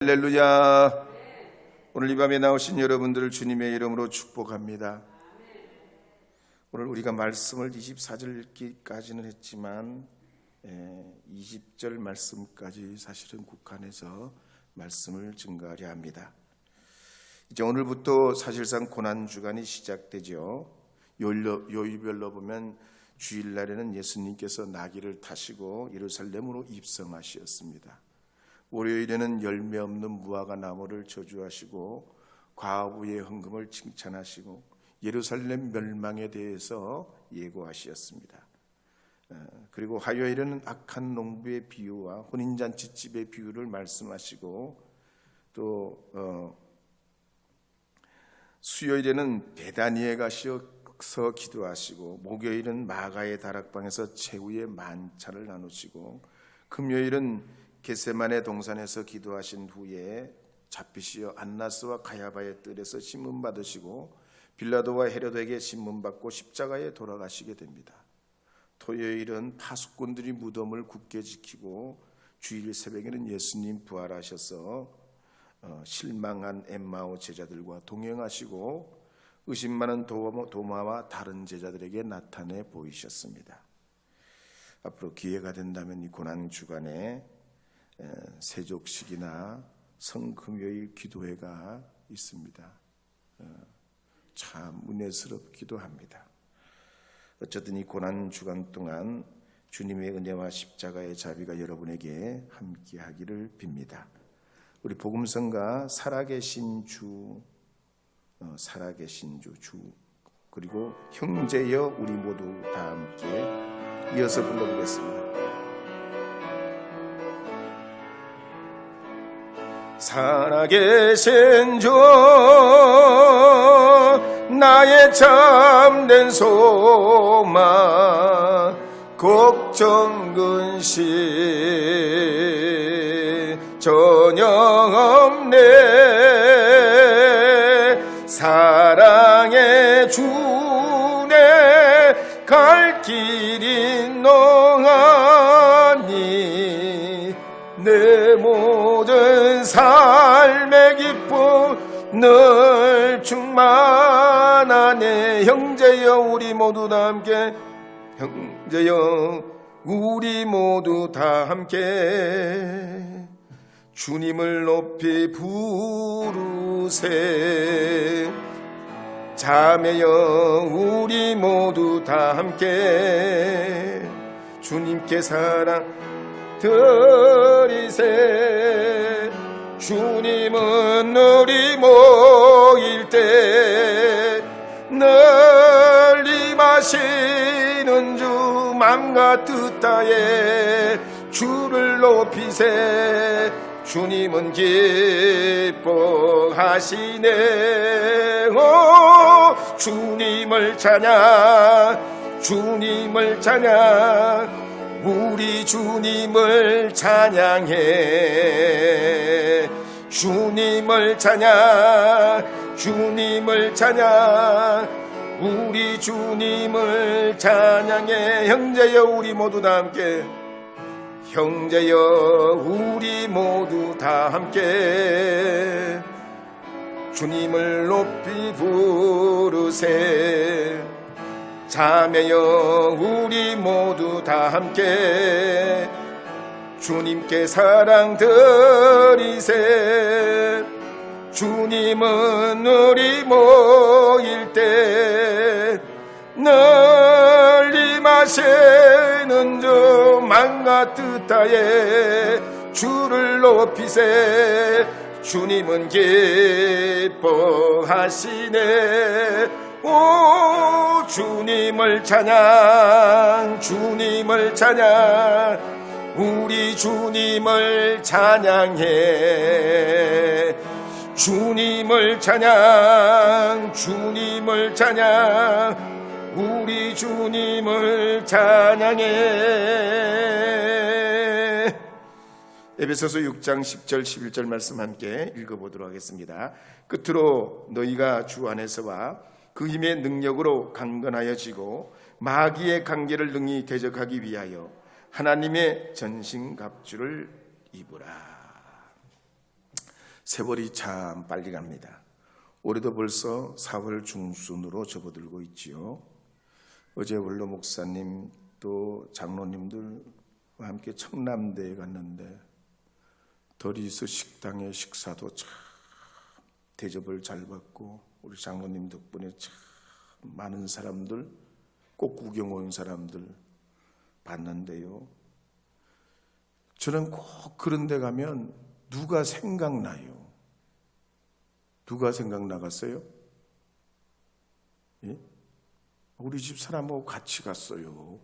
할렐루야. 오늘 이 밤에 나오신 여러분들을 주님의 이름으로 축복합니다. 오늘 우리가 말씀을 24절 읽기까지는 했지만 20절 말씀까지 사실은 국한해서 말씀을 증거하려 합니다. 이제 오늘부터 사실상 고난주간이 시작되죠. 요일별로 보면 주일날에는 예수님께서 나귀를 타시고 예루살렘으로 입성하셨습니다. 월요일에는 열매 없는 무화과 나무를 저주하시고 과부의 헌금을 칭찬하시고 예루살렘 멸망에 대해서 예고하셨습니다. 그리고 화요일에는 악한 농부의 비유와 혼인잔치집의 비유를 말씀하시고 또 수요일에는 베다니에 가셔서 기도하시고 목요일은 마가의 다락방에서 최후의 만찬을 나누시고 금요일은 겟세마네 동산에서 기도하신 후에 잡히시어 안나스와 가야바의 뜰에서 신문받으시고 빌라도와 헤로데에게 신문받고 십자가에 돌아가시게 됩니다. 토요일은 파수꾼들이 무덤을 굳게 지키고 주일 새벽에는 예수님 부활하셔서 실망한 엠마오 제자들과 동행하시고 의심 많은 도마와 다른 제자들에게 나타내 보이셨습니다. 앞으로 기회가 된다면 이 고난주간에 세족식이나 성금요일 기도회가 있습니다. 참 은혜스럽기도 합니다. 어쨌든 이 고난주간 동안 주님의 은혜와 십자가의 자비가 여러분에게 함께하기를 빕니다. 우리 복음성가 살아계신 주, 살아계신 주 그리고 형제여 우리 모두 다 함께 이어서 불러보겠습니다. 살아계신 주 나의 참된 소망 걱정 근심 전혀 없네 사랑의 주내 갈 길이 농하니 내 모든 삶의 기쁨 늘 충만하네 형제여 우리 모두 다 함께 형제여 우리 모두 다 함께 주님을 높이 부르세 자매여 우리 모두 다 함께 주님께 사랑 드리세 주님은 우리 모일 때 늘 임하시는 주 맘과 뜻하에 주를 높이세 주님은 기뻐하시네 오 주님을 찬양 주님을 찬양 우리 주님을 찬양해 주님을 찬양 주님을 찬양 우리 주님을 찬양해 형제여 우리 모두 다 함께 형제여 우리 모두 다 함께 주님을 높이 부르세 자매여 우리 모두 다 함께 주님께 사랑 드리세 주님은 우리 모일 때 늘 임하시는 주 맘과 뜻하에 주를 높이세 주님은 기뻐하시네 오 주님을 찬양 주님을 찬양 우리 주님을 찬양해 주님을 찬양 주님을 찬양 우리 주님을 찬양해 에베소서 6장 10절 11절 말씀 함께 읽어보도록 하겠습니다. 끝으로 너희가 주 안에서와 그 힘의 능력으로 강건하여지고 마귀의 관계를 능히 대적하기 위하여 하나님의 전신갑주를 입으라. 세월이 참 빨리 갑니다. 올해도 벌써 4월 중순으로 접어들고 있지요. 어제 원로 목사님 또 장로님들과 함께 청남대에 갔는데 더리스 식당의 식사도 참 대접을 잘 받고 우리 장로님 덕분에 참 많은 사람들, 꼭 구경 온 사람들 봤는데요. 저는 꼭 그런 데 가면 누가 생각나요? 누가 생각나갔어요? 예? 우리 집 사람하고 같이 갔어요.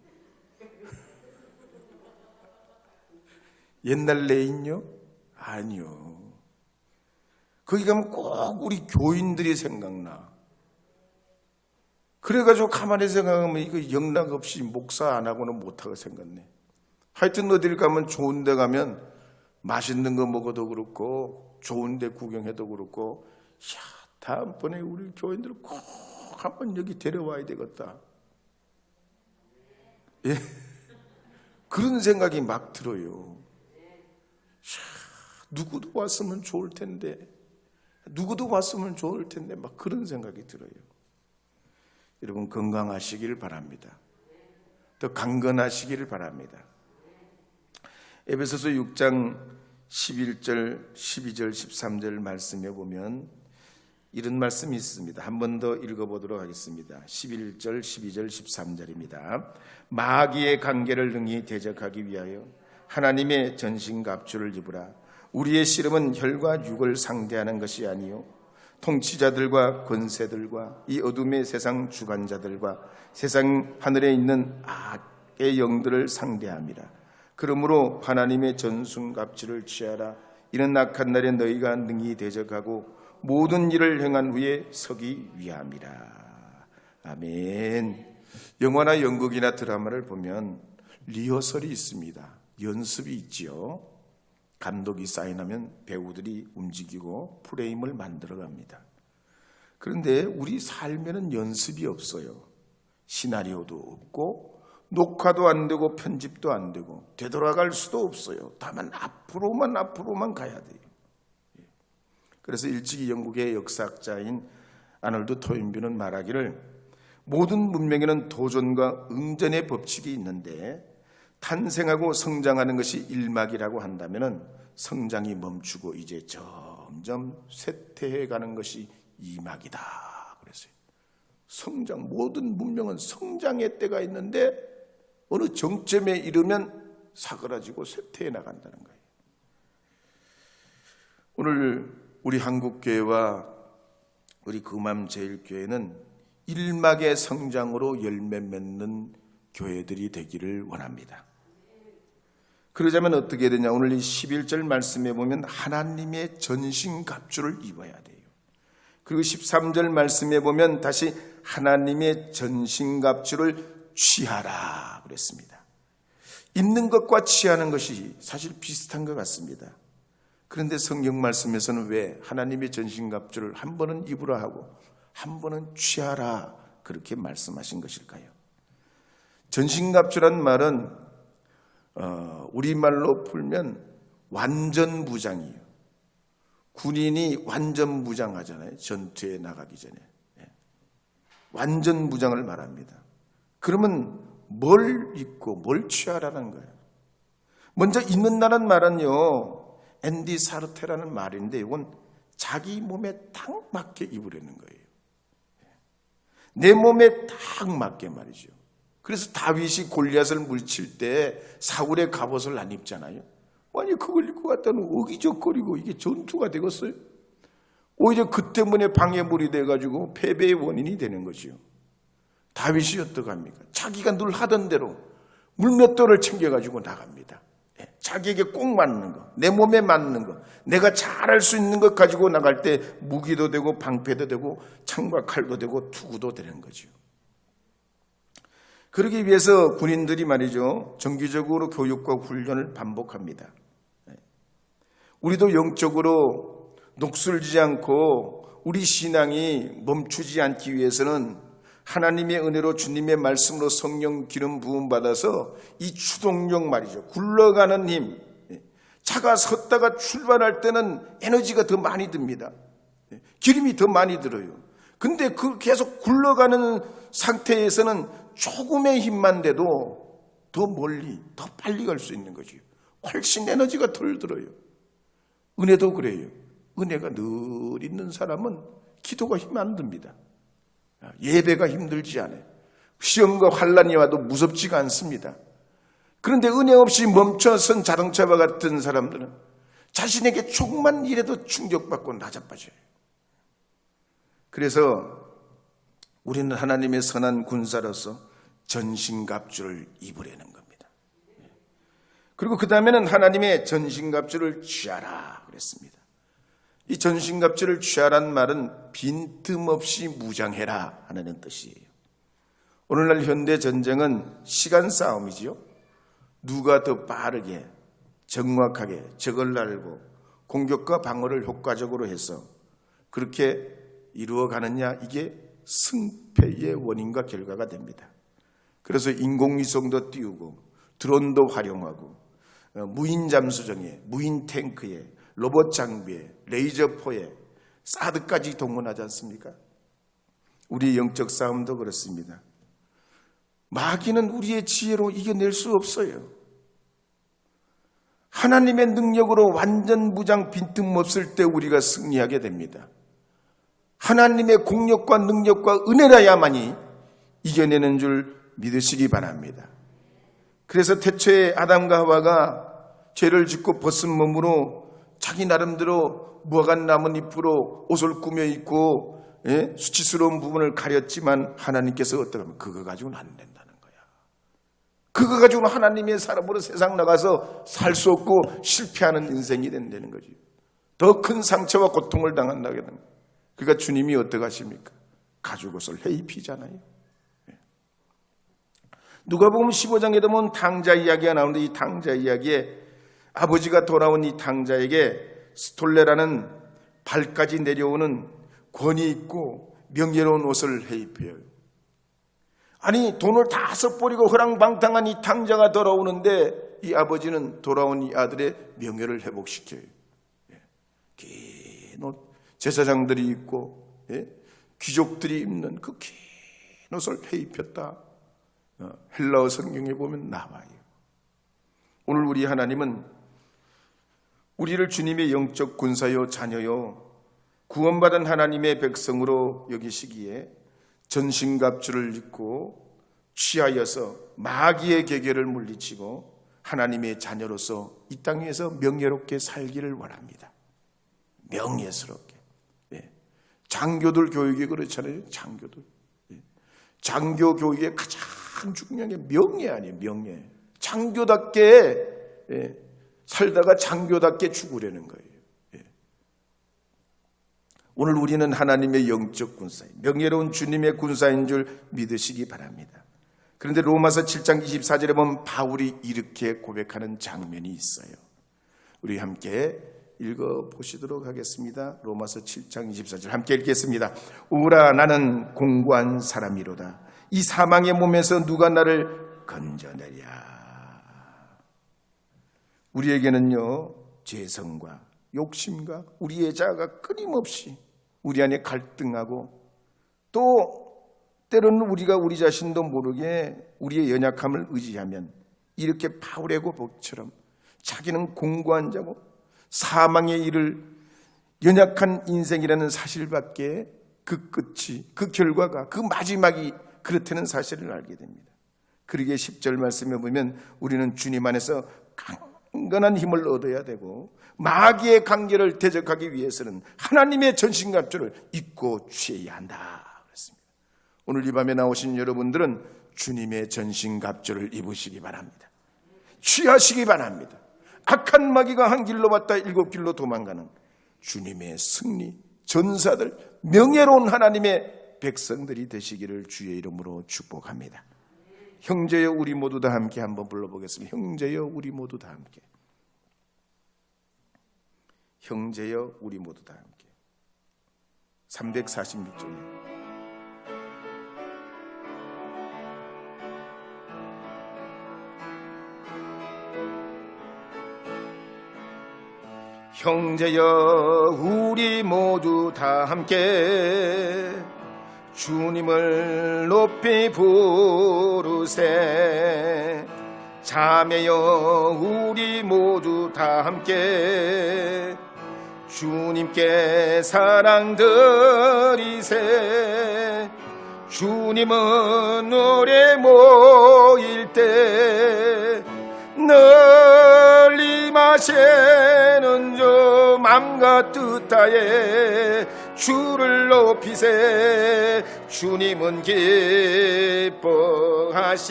옛날 레인요? 아니요. 거기 가면 꼭 우리 교인들이 생각나. 그래가지고 가만히 생각하면 이거 영락 없이 목사 안 하고는 못하고 생겼네. 하여튼 어딜 가면 좋은 데 가면 맛있는 거 먹어도 그렇고 좋은 데 구경해도 그렇고 야, 다음번에 우리 교인들 꼭 한번 여기 데려와야 되겠다. 예? 그런 생각이 막 들어요. 야, 누구도 왔으면 좋을 텐데 누구도 왔으면 좋을 텐데 막 그런 생각이 들어요. 여러분 건강하시길 바랍니다. 더 강건하시기를 바랍니다. 에베소서 6장 11절, 12절, 13절 말씀에 보면 이런 말씀이 있습니다. 한 번 더 읽어보도록 하겠습니다. 11절, 12절, 13절입니다. 마귀의 관계를 능히 대적하기 위하여 하나님의 전신갑주를 입으라. 우리의 씨름은 혈과 육을 상대하는 것이 아니요 통치자들과 권세들과 이 어둠의 세상 주관자들과 세상 하늘에 있는 악의 영들을 상대함이라. 그러므로 하나님의 전신갑주를 취하라. 이는 악한 날에 너희가 능히 대적하고 모든 일을 행한 후에 서기 위함이라. 아멘. 영화나 연극이나 드라마를 보면 리허설이 있습니다. 연습이 있지요. 감독이 사인하면 배우들이 움직이고 프레임을 만들어갑니다. 그런데 우리 삶에는 연습이 없어요. 시나리오도 없고 녹화도 안 되고 편집도 안 되고 되돌아갈 수도 없어요. 다만 앞으로만 가야 돼요. 그래서 일찍이 영국의 역사학자인 아놀드 토인비는 말하기를 모든 문명에는 도전과 응전의 법칙이 있는데 탄생하고 성장하는 것이 일막이라고 한다면 성장이 멈추고 이제 점점 쇠퇴해가는 것이 이막이다 그랬어요. 성장, 모든 문명은 성장의 때가 있는데 어느 정점에 이르면 사그라지고 쇠퇴해 나간다는 거예요. 오늘 우리 한국교회와 우리 금암제일교회는 일막의 성장으로 열매 맺는 교회들이 되기를 원합니다. 그러자면 어떻게 되냐? 오늘 이 11절 말씀에 보면 하나님의 전신갑주를 입어야 돼요. 그리고 13절 말씀에 보면 다시 하나님의 전신갑주를 취하라 그랬습니다. 입는 것과 취하는 것이 사실 비슷한 것 같습니다. 그런데 성경 말씀에서는 왜 하나님의 전신갑주를 한 번은 입으라 하고 한 번은 취하라 그렇게 말씀하신 것일까요? 전신갑주란 말은 우리말로 풀면 완전무장이에요. 군인이 완전무장하잖아요. 전투에 나가기 전에. 완전무장을 말합니다. 그러면 뭘 입고 뭘 취하라는 거예요. 먼저 입는다는 말은요. 앤디 사르테라는 말인데 이건 자기 몸에 딱 맞게 입으려는 거예요. 내 몸에 딱 맞게 말이죠. 그래서 다윗이 골리앗을 물칠 때 사울의 갑옷을 안 입잖아요. 아니 그걸 입고 갔다는 어기적거리고 이게 전투가 되겠어요? 오히려 그 때문에 방해물이 돼가지고 패배의 원인이 되는 거지요. 다윗이 어떡합니까? 자기가 늘 하던 대로 물맷돌을 챙겨가지고 나갑니다. 자기에게 꼭 맞는 거, 내 몸에 맞는 거, 내가 잘할 수 있는 것 가지고 나갈 때 무기도 되고 방패도 되고 창과 칼도 되고 투구도 되는 거죠. 그러기 위해서 군인들이 말이죠, 정기적으로 교육과 훈련을 반복합니다. 우리도 영적으로 녹슬지 않고 우리 신앙이 멈추지 않기 위해서는 하나님의 은혜로 주님의 말씀으로 성령 기름 부음 받아서 이 추동력 말이죠. 굴러가는 힘, 차가 섰다가 출발할 때는 에너지가 더 많이 듭니다. 기름이 더 많이 들어요. 근데 그 계속 굴러가는 상태에서는 조금의 힘만 돼도 더 멀리, 더 빨리 갈 수 있는 거죠. 훨씬 에너지가 덜 들어요. 은혜도 그래요. 은혜가 늘 있는 사람은 기도가 힘 안 듭니다. 예배가 힘들지 않아요. 시험과 환난이 와도 무섭지가 않습니다. 그런데 은혜 없이 멈춰선 자동차와 같은 사람들은 자신에게 조금만 일해도 충격받고 낮아빠져요. 그래서 우리는 하나님의 선한 군사로서 전신갑주를 입으려는 겁니다. 그리고 그 다음에는 하나님의 전신갑주를 취하라 그랬습니다. 이 전신갑주를 취하란 말은 빈틈없이 무장해라 하는 뜻이에요. 오늘날 현대 전쟁은 시간 싸움이지요. 누가 더 빠르게 정확하게 적을 날고 공격과 방어를 효과적으로 해서 그렇게 이루어가느냐, 이게 승패의 원인과 결과가 됩니다. 그래서 인공위성도 띄우고 드론도 활용하고 무인 잠수정에, 무인 탱크에, 로봇 장비에, 레이저포에, 사드까지 동원하지 않습니까? 우리의 영적 싸움도 그렇습니다. 마귀는 우리의 지혜로 이겨낼 수 없어요. 하나님의 능력으로 완전 무장 빈틈없을 때 우리가 승리하게 됩니다. 하나님의 공력과 능력과 은혜라야만이 이겨내는 줄 믿으시기 바랍니다. 그래서 태초에 아담과 하와가 죄를 짓고 벗은 몸으로 자기 나름대로 무화과 나뭇잎으로 옷을 꾸며 입고 수치스러운 부분을 가렸지만 하나님께서 어떻게 하면 그거 가지고는 안 된다는 거야. 그거 가지고는 하나님의 사람으로 세상 나가서 살 수 없고 실패하는 인생이 된다는 거지. 더 큰 상처와 고통을 당한다게 됩니다. 그러니까 주님이 어떻게 하십니까? 가죽 옷을 해입히잖아요. 누가복음 15장에 보면 탕자 이야기가 나오는데 이 탕자 이야기에 아버지가 돌아온 이 탕자에게 스톨레라는 발까지 내려오는 권위 있고 명예로운 옷을 해입혀요. 아니 돈을 다 써버리고 허랑방탕한 이 탕자가 돌아오는데 이 아버지는 돌아온 이 아들의 명예를 회복시켜요. 긴 옷, 제사장들이 입고 귀족들이 입는 그 긴 옷을 해입혔다. 헬라어 성경에 보면 나와요. 오늘 우리 하나님은 우리를 주님의 영적 군사요 자녀요 구원받은 하나님의 백성으로 여기시기에 전신갑주를 입고 취하여서 마귀의 계계를 물리치고 하나님의 자녀로서 이 땅에서 명예롭게 살기를 원합니다. 명예스럽게. 장교들 교육이 그렇잖아요. 장교들. 장교 교육의 가장 중요한 게 명예 아니에요. 명예. 장교답게 살다가 장교답게 죽으려는 거예요. 오늘 우리는 하나님의 영적 군사예요. 명예로운 주님의 군사인 줄 믿으시기 바랍니다. 그런데 로마서 7장 24절에 보면 바울이 이렇게 고백하는 장면이 있어요. 우리 함께 읽어보시도록 하겠습니다. 로마서 7장 24절 함께 읽겠습니다. 오라 나는 공고한 사람이로다. 이 사망의 몸에서 누가 나를 건져내랴. 우리에게는요 죄성과 욕심과 우리의 자아가 끊임없이 우리 안에 갈등하고 또 때로는 우리가 우리 자신도 모르게 우리의 연약함을 의지하면 이렇게 바울의 고백처럼 자기는 공고한 자고 사망의 일을 연약한 인생이라는 사실밖에 그 끝이 그 결과가 그 마지막이 그렇다는 사실을 알게 됩니다. 그러기에 10절 말씀에 보면 우리는 주님 안에서 강건한 힘을 얻어야 되고 마귀의 관계를 대적하기 위해서는 하나님의 전신갑주를 입고 취해야 한다 그랬습니다. 오늘 이 밤에 나오신 여러분들은 주님의 전신갑주를 입으시기 바랍니다. 취하시기 바랍니다. 악한 마귀가 한 길로 왔다 7길로 도망가는 주님의 승리, 전사들, 명예로운 하나님의 백성들이 되시기를 주의 이름으로 축복합니다. 형제여 우리 모두 다 함께 한번 불러보겠습니다. 형제여 우리 모두 다 함께. 형제여 우리 모두 다 함께. 346쪽이에요. 형제여 우리 모두 다 함께 주님을 높이 부르세. 자매여 우리 모두 다 함께 주님께 사랑 드리세. 주님은 오래 모일 때 널리 마시는 저 맘과 뜻하에 주를 높이세. 주님은 기뻐하시네.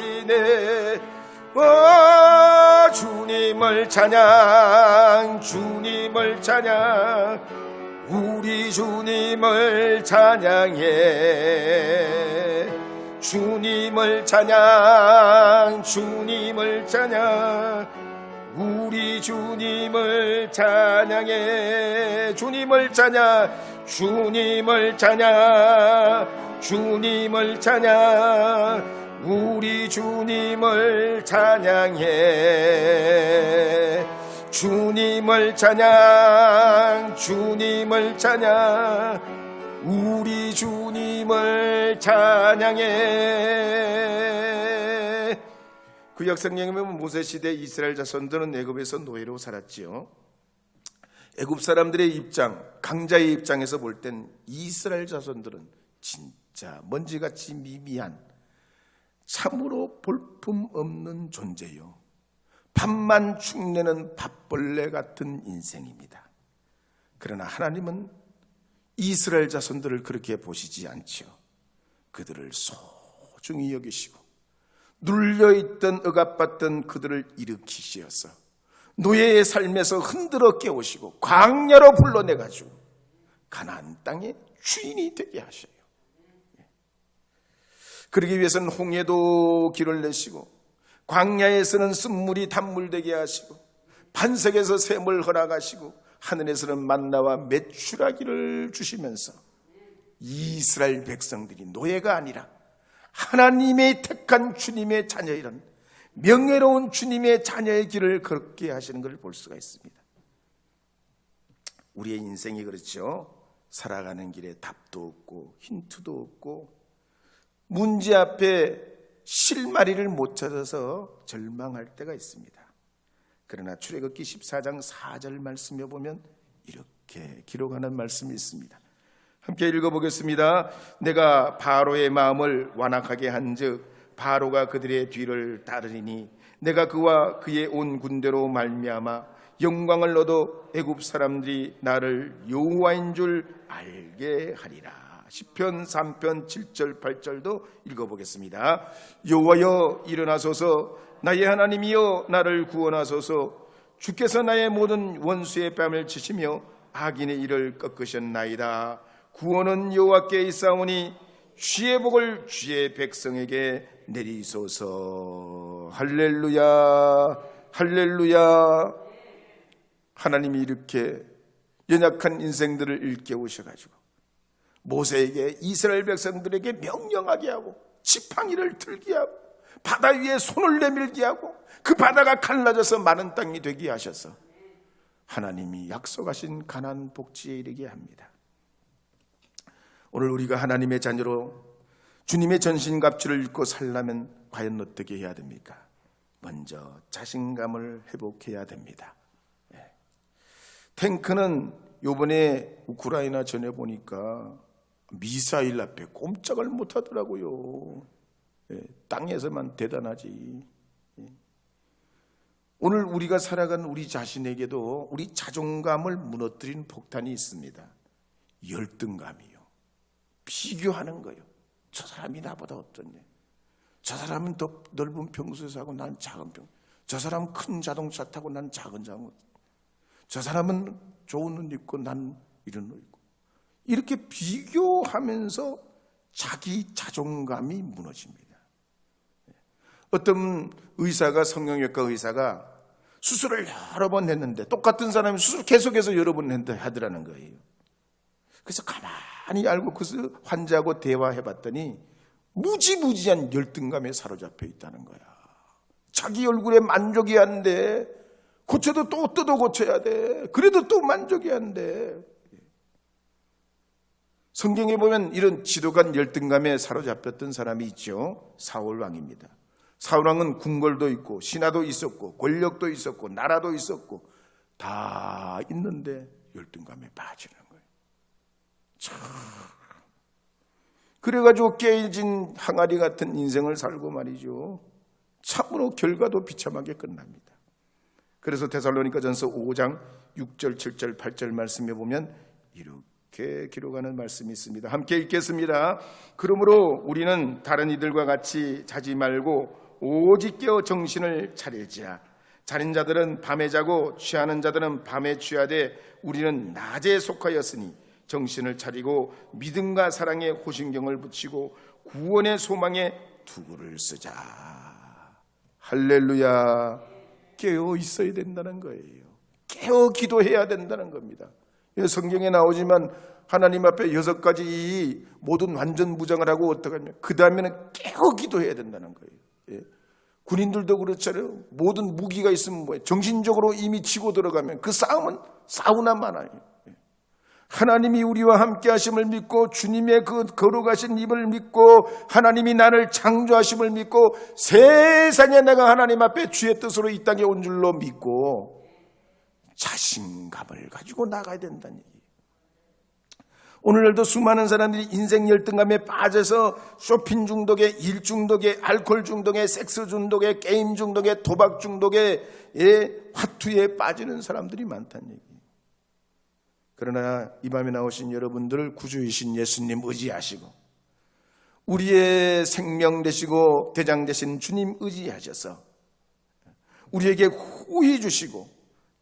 주님을 찬양, 주님을 찬양, 우리 주님을 찬양해. 주님을 찬양, 주님을 찬양, 우리 주님을 찬양해. 주님을 찬양, 주님을 찬양, 주님을 찬양, 우리 주님을 찬양해. 주님을 찬양, 주님을 찬양, 우리 주님을 찬양해. 구약 성경에 보면 모세시대 이스라엘 자손들은 애굽에서 노예로 살았지요. 애굽 사람들의 입장, 강자의 입장에서 볼 땐 이스라엘 자손들은 진짜 먼지같이 미미한 참으로 볼품없는 존재요, 밥만 축내는 밥벌레 같은 인생입니다. 그러나 하나님은 이스라엘 자손들을 그렇게 보시지 않지요. 그들을 소중히 여기시고 눌려있던 억압받던 그들을 일으키시어서 노예의 삶에서 흔들어 깨우시고 광야로 불러내가지고 가나안 땅의 주인이 되게 하셔요. 그러기 위해서는 홍해도 길을 내시고 광야에서는 쓴물이 단물 되게 하시고 반석에서 샘을 허락하시고 하늘에서는 만나와 메추라기를 주시면서 이스라엘 백성들이 노예가 아니라 하나님의 택한 주님의 자녀이란 명예로운 주님의 자녀의 길을 걷게 하시는 것을 볼 수가 있습니다. 우리의 인생이 그렇죠. 살아가는 길에 답도 없고 힌트도 없고 문제 앞에 실마리를 못 찾아서 절망할 때가 있습니다. 그러나 출애굽기 14장 4절 말씀에 보면 이렇게 기록하는 말씀이 있습니다. 함께 읽어보겠습니다. 내가 바로의 마음을 완악하게 한즉 바로가 그들의 뒤를 따르리니 내가 그와 그의 온 군대로 말미암아 영광을 얻어 애굽 사람들이 나를 여호와인 줄 알게 하리라. 시편 3편 7절 8절도 읽어보겠습니다. 여호와여 일어나소서, 나의 하나님이여 나를 구원하소서. 주께서 나의 모든 원수의 뺨을 치시며 악인의 일을 꺾으셨나이다. 구원은 여호와께 있사오니 주의 복을 주의 백성에게 내리소서. 할렐루야, 할렐루야. 하나님이 이렇게 연약한 인생들을 일깨우셔가지고 모세에게 이스라엘 백성들에게 명령하게 하고 지팡이를 들게 하고 바다 위에 손을 내밀게 하고 그 바다가 갈라져서 마른 땅이 되게 하셔서 하나님이 약속하신 가나안 복지에 이르게 합니다. 오늘 우리가 하나님의 자녀로 주님의 전신갑주를 입고 살려면 과연 어떻게 해야 됩니까? 먼저 자신감을 회복해야 됩니다. 탱크는 요번에 우크라이나 전에 보니까 미사일 앞에 꼼짝을 못하더라고요. 땅에서만 대단하지. 오늘 우리가 살아가는 우리 자신에게도 우리 자존감을 무너뜨린 폭탄이 있습니다. 열등감이요. 비교하는 거예요. 저 사람이 나보다 어떠냐. 저 사람은 더 넓은 평수에 사고 난 작은 평수. 저 사람은 큰 자동차 타고 난 작은 자동차. 저 사람은 좋은 옷 입고 난 이런 옷 입고. 이렇게 비교하면서 자기 자존감이 무너집니다. 어떤 의사가, 성형외과 의사가 수술을 여러 번 했는데 똑같은 사람이 수술 계속해서 여러 번 하더라는 거예요. 그래서 가만히 알고 그 환자하고 대화해봤더니 무지무지한 열등감에 사로잡혀 있다는 거야. 자기 얼굴에 만족이 안 돼. 고쳐도 또 뜯어 고쳐야 돼. 그래도 또 만족이 안 돼. 성경에 보면 이런 지독한 열등감에 사로잡혔던 사람이 있죠. 사울 왕입니다. 사울 왕은 궁궐도 있고 신하도 있었고 권력도 있었고 나라도 있었고 다 있는데 열등감에 빠지는 거예요. 참. 그래가지고 깨진 항아리 같은 인생을 살고 말이죠. 참으로 결과도 비참하게 끝납니다. 그래서 데살로니가전서 5장 6절, 7절, 8절 말씀에 보면 이렇게 기록하는 말씀이 있습니다. 함께 읽겠습니다. 그러므로 우리는 다른 이들과 같이 자지 말고 오직 깨어 정신을 차릴지라. 자는 자들은 밤에 자고 취하는 자들은 밤에 취하되 우리는 낮에 속하였으니 정신을 차리고 믿음과 사랑에 호신경을 붙이고 구원의 소망에 투구를 쓰자. 할렐루야. 깨어 있어야 된다는 거예요. 깨어 기도해야 된다는 겁니다. 성경에 나오지만 하나님 앞에 6가지 모든 완전 무장을 하고 어떡하냐. 그 다음에는 깨어 기도해야 된다는 거예요. 군인들도 그렇잖아요. 모든 무기가 있으면 뭐예요? 정신적으로 이미 치고 들어가면 그 싸움은 싸우나 마나요. 하나님이 우리와 함께 하심을 믿고 주님의 그 거룩하신 입을 믿고 하나님이 나를 창조하심을 믿고 세상에 내가 하나님 앞에 주의 뜻으로 이 땅에 온 줄로 믿고 자신감을 가지고 나가야 된다는 얘기예요. 오늘날도 수많은 사람들이 인생 열등감에 빠져서 쇼핑 중독에, 일 중독에, 알코올 중독에, 섹스 중독에, 게임 중독에, 도박 중독에, 화투에 빠지는 사람들이 많다는 얘기예요. 그러나 이 밤에 나오신 여러분들을 구주이신 예수님 의지하시고 우리의 생명 되시고 대장 되신 주님 의지하셔서 우리에게 후히 주시고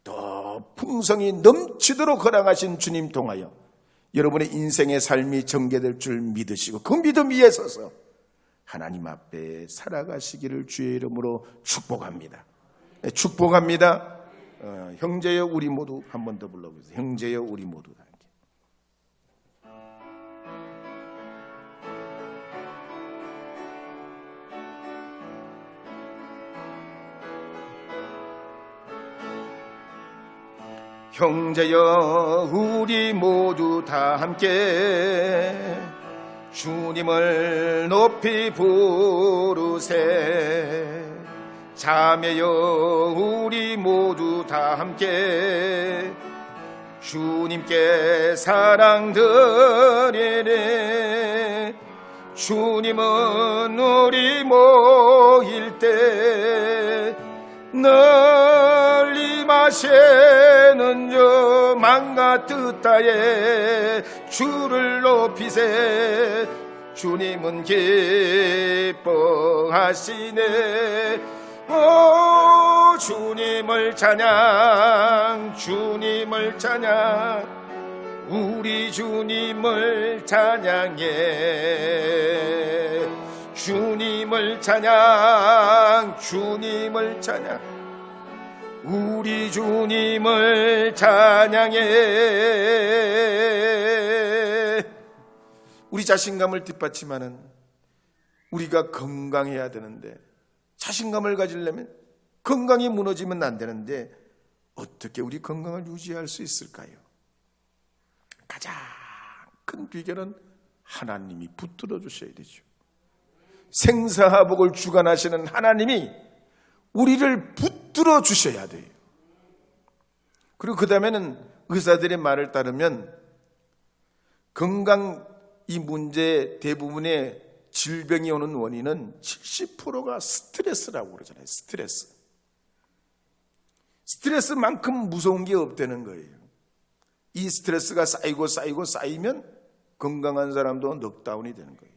더 풍성이 넘치도록 허락하신 주님 통하여 여러분의 인생의 삶이 전개될 줄 믿으시고 그 믿음 위에 서서 하나님 앞에 살아가시기를 주의 이름으로 축복합니다. 축복합니다. 형제여 우리 모두 한 번 더 불러보세요. 형제여 우리 모두 함께. 형제여 우리 모두 다 함께 주님을 높이 부르세. 자매여 우리 모두 다 함께 주님께 사랑 드리네. 주님은 우리 모일 때 널리 마시는 맘 같으다에 주를 높이세. 주님은 기뻐하시네. 오 주님을 찬양, 주님을 찬양, 우리 주님을 찬양해. 주님을 찬양, 주님을 찬양, 우리 주님을 찬양해. 우리 자신감을 뒷받침하는 우리가 건강해야 되는데 자신감을 가지려면 건강이 무너지면 안 되는데 어떻게 우리 건강을 유지할 수 있을까요? 가장 큰 비결은 하나님이 붙들어 주셔야 되죠. 생사화복을 주관하시는 하나님이 우리를 붙들어 주셔야 돼요. 그리고 그 다음에는 의사들의 말을 따르면 건강 이 문제 대부분의 질병이 오는 원인은 70%가 스트레스라고 그러잖아요. 스트레스만큼 무서운 게 없다는 거예요. 이 스트레스가 쌓이면 건강한 사람도 넉다운이 되는 거예요.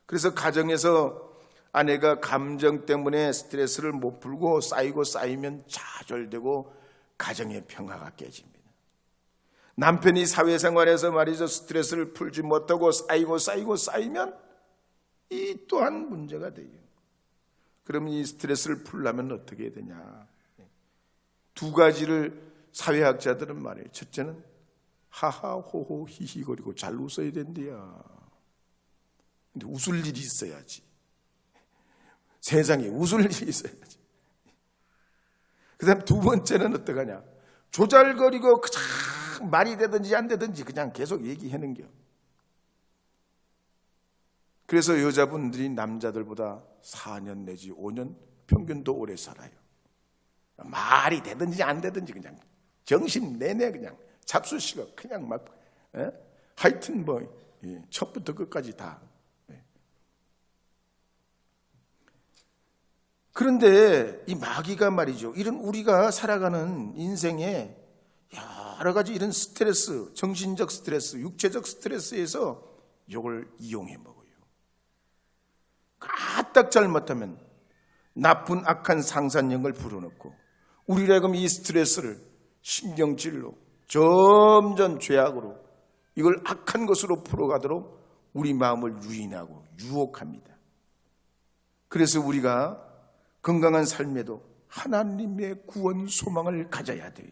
그래서 가정에서 아내가 감정 때문에 스트레스를 못 풀고 쌓이면 좌절되고 가정의 평화가 깨집니다. 남편이 사회생활에서 말이죠, 스트레스를 풀지 못하고 쌓이면 이 또한 문제가 돼요. 그러면 이 스트레스를 풀려면 어떻게 해야 되냐? 두 가지를 사회학자들은 말해요. 첫째는 하하호호 히히거리고 잘 웃어야 된대요. 근데 웃을 일이 있어야지. 세상에 웃을 일이 있어야지. 그다음 두 번째는 어떡하냐? 조잘거리고 그냥 말이 되든지 안 되든지 그냥 계속 얘기하는 겨. 그래서 여자분들이 남자들보다 4년 내지 5년 평균 더 오래 살아요. 말이 되든지 안 되든지 그냥 정신 내내 그냥 잡수시고 그냥 막 하여튼 뭐 첫부터 끝까지 다. 그런데 이 마귀가 말이죠, 이런 우리가 살아가는 인생에 여러 가지 이런 스트레스, 정신적 스트레스, 육체적 스트레스에서 이걸 이용해 먹어요. 까딱 잘못하면 나쁜 악한 상산령을 불어넣고 우리가 그럼 이 스트레스를 신경질로 점점 죄악으로 이걸 악한 것으로 풀어가도록 우리 마음을 유인하고 유혹합니다. 그래서 우리가 건강한 삶에도 하나님의 구원 소망을 가져야 돼요.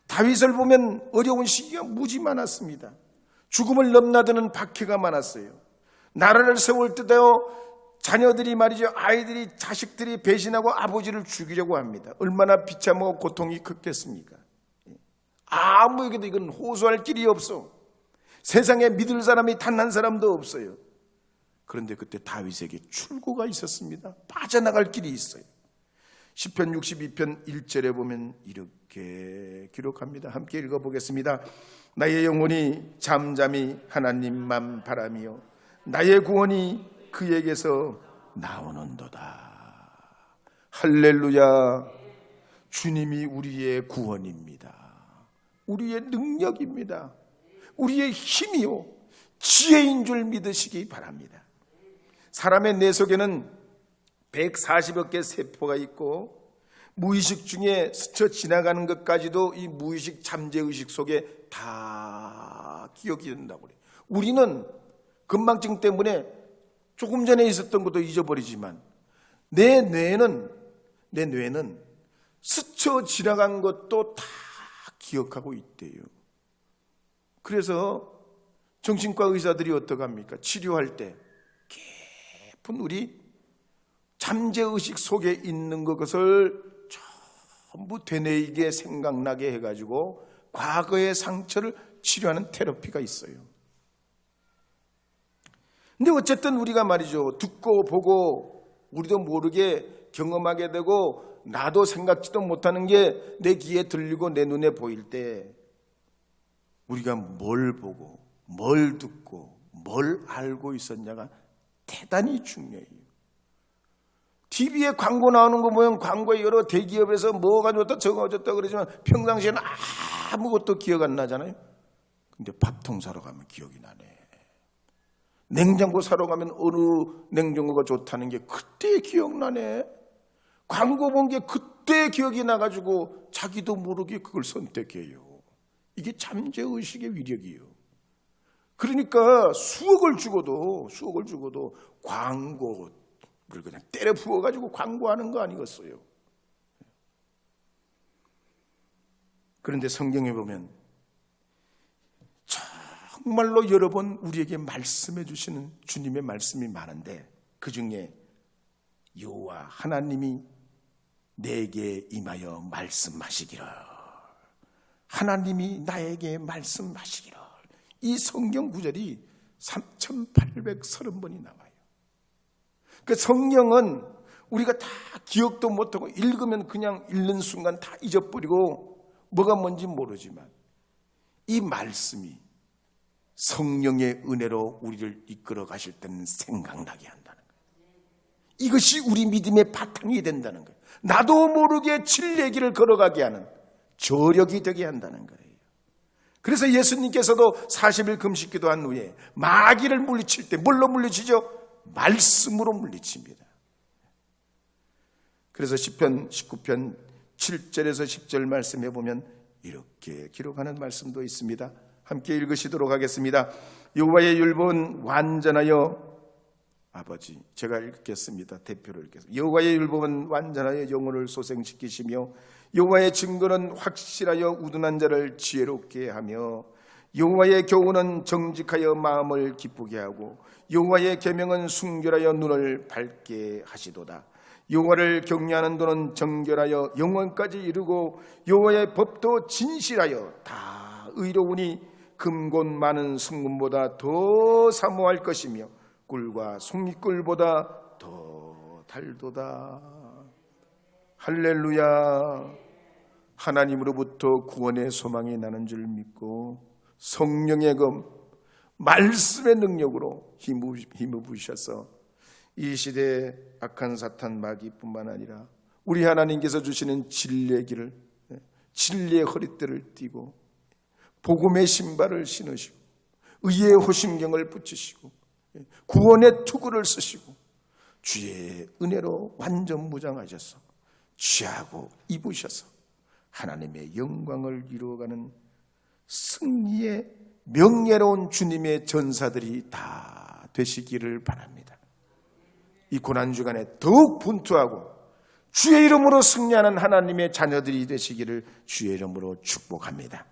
다윗을 보면 어려운 시기가 무지 많았습니다. 죽음을 넘나드는 박해가 많았어요. 나라를 세울 때도 자녀들이 말이죠, 아이들이, 자식들이 배신하고 아버지를 죽이려고 합니다. 얼마나 비참하고 고통이 컸겠습니까? 아무에게도 이건 호소할 길이 없어. 세상에 믿을 사람이 단 한 사람도 없어요. 그런데 그때 다윗에게 출구가 있었습니다. 빠져나갈 길이 있어요. 시편 62편 1절에 보면 이렇게 기록합니다. 함께 읽어보겠습니다. 나의 영혼이 잠잠히 하나님만 바라며 나의 구원이 그에게서 나오는도다. 할렐루야. 주님이 우리의 구원입니다. 우리의 능력입니다. 우리의 힘이요 지혜인 줄 믿으시기 바랍니다. 사람의 뇌 속에는 140여 개 세포가 있고 무의식 중에 스쳐 지나가는 것까지도 이 무의식 잠재의식 속에 다 기억이 된다고 그래요. 우리는 건망증 때문에 조금 전에 있었던 것도 잊어버리지만 내 뇌는 스쳐 지나간 것도 다 기억하고 있대요. 그래서 정신과 의사들이 어떡합니까? 치료할 때 깊은 우리 잠재의식 속에 있는 것을 전부 되뇌이게 생각나게 해가지고 과거의 상처를 치료하는 테라피가 있어요. 근데 어쨌든 우리가 말이죠, 듣고 보고 우리도 모르게 경험하게 되고 나도 생각지도 못하는 게 내 귀에 들리고 내 눈에 보일 때 우리가 뭘 보고 뭘 듣고 뭘 알고 있었냐가 대단히 중요해요. TV에 광고 나오는 거 보면 광고에 여러 대기업에서 뭐가 좋다 저거가 좋다 그러지만 평상시에는 아무것도 기억 안 나잖아요. 근데 밥통 사러 가면 기억이 나네. 냉장고 사러 가면 어느 냉장고가 좋다는 게 그때 기억나네. 광고 본 게 그때 기억이 나가지고 자기도 모르게 그걸 선택해요. 이게 잠재의식의 위력이에요. 그러니까 수억을 주고도 광고를 그냥 때려 부어가지고 광고하는 거 아니겠어요? 그런데 성경에 보면 정말로 여러 번 우리에게 말씀해 주시는 주님의 말씀이 많은데 그 중에 여호와 하나님이 내게 임하여 말씀하시기를, 하나님이 나에게 말씀하시기를, 이 성경 구절이 3830번이 나와요. 그 성경은 우리가 다 기억도 못하고 읽으면 그냥 읽는 순간 다 잊어버리고 뭐가 뭔지 모르지만 이 말씀이 성령의 은혜로 우리를 이끌어 가실 때는 생각나게 한다는 거예요. 이것이 우리 믿음의 바탕이 된다는 거예요. 나도 모르게 진리의 걸어가게 하는 저력이 되게 한다는 거예요. 그래서 예수님께서도 40일 금식 기도한 후에 마귀를 물리칠 때 뭘로 물리치죠? 말씀으로 물리칩니다. 그래서 시편 19편 7절에서 10절 말씀해 보면 이렇게 기록하는 말씀도 있습니다. 함께 읽으시도록 하겠습니다. 여호와의 율법은 완전하여, 아버지 제가 읽겠습니다. 대표로 읽겠습니다. 여호와의 율법은 완전하여 영혼을 소생시키시며 여호와의 증거는 확실하여 우둔한 자를 지혜롭게 하며 여호와의 교훈은 정직하여 마음을 기쁘게 하고 여호와의 계명은 순결하여 눈을 밝게 하시도다. 여호와를 경외하는 도는 정결하여 영원까지 이르고 여호와의 법도 진실하여 다 의로우니 금곧 많은 성금보다 더 사모할 것이며 꿀과 송이꿀보다 더 달도다. 할렐루야. 하나님으로부터 구원의 소망이 나는 줄 믿고 성령의 검 말씀의 능력으로 힘입으셔서 이 시대의 악한 사탄 마귀뿐만 아니라 우리 하나님께서 주시는 진리의 길을, 진리의 허리띠를 띠고 복음의 신발을 신으시고 의의 호심경을 붙이시고 구원의 투구를 쓰시고 주의 은혜로 완전 무장하셔서 취하고 입으셔서 하나님의 영광을 이루어가는 승리의 명예로운 주님의 전사들이 다 되시기를 바랍니다. 이 고난주간에 더욱 분투하고 주의 이름으로 승리하는 하나님의 자녀들이 되시기를 주의 이름으로 축복합니다.